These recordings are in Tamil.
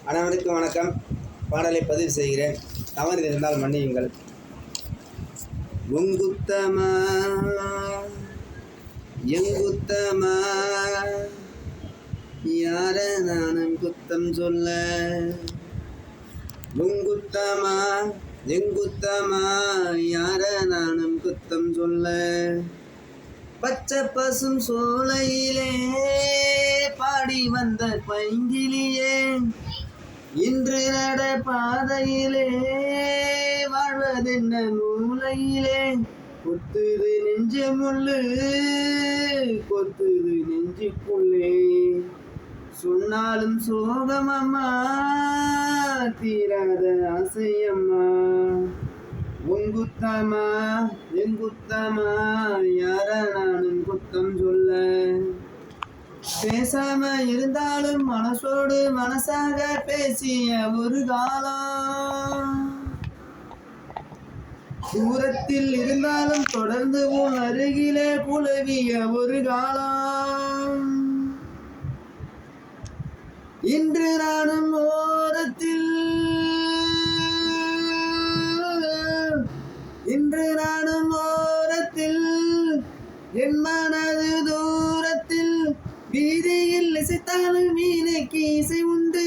அனைவருக்கும் வணக்கம். பாடலை பதிவு செய்கிறேன். தவறு இருந்தால் மன்னியுங்கள். உங்குத்தமா எங்குத்தமா யார நானும் குத்தம் சொல்ல. உங்குத்தமா எங்குத்தமா யார நானும் குத்தம் சொல்ல. பச்சை பசும் சோலையிலே பாடி வந்த பைங்கிலியே இன்று நட பாதையிலே வாழ்வதென்ன மூலையிலே. கொத்துது நெஞ்சு முள்ளு கொத்துது நெஞ்சுக்குள்ளே. சொன்னாலும் சோகமம்மா தீராத ஆசையம்மா. உங்குத்தமா எங்குத்தமா யார நானும் குத்தம் சொல்ல. பேசாம இருந்தாலும் மனசோடு மனசாக பேசிய ஒரு காலம். தூரத்தில் இருந்தாலும் தொடர்ந்து உன் அருகிலே புலவிய ஒரு காலம். இன்று நானும் ஓரத்தில் என் மனது தூரத்தில். வீதியில் இசைத்தாலும் வீணைக்கு இசை உண்டு.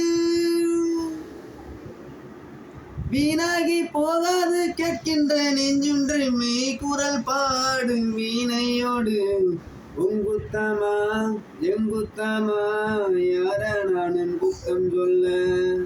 வீணாகி போகாது கேட்கின்ற நெஞ்சுன்று மெய் குரல் பாடும் வீணையோடு. உங்குத்தமா எங்குத்தமா யார நானும் குத்தம் சொல்ல.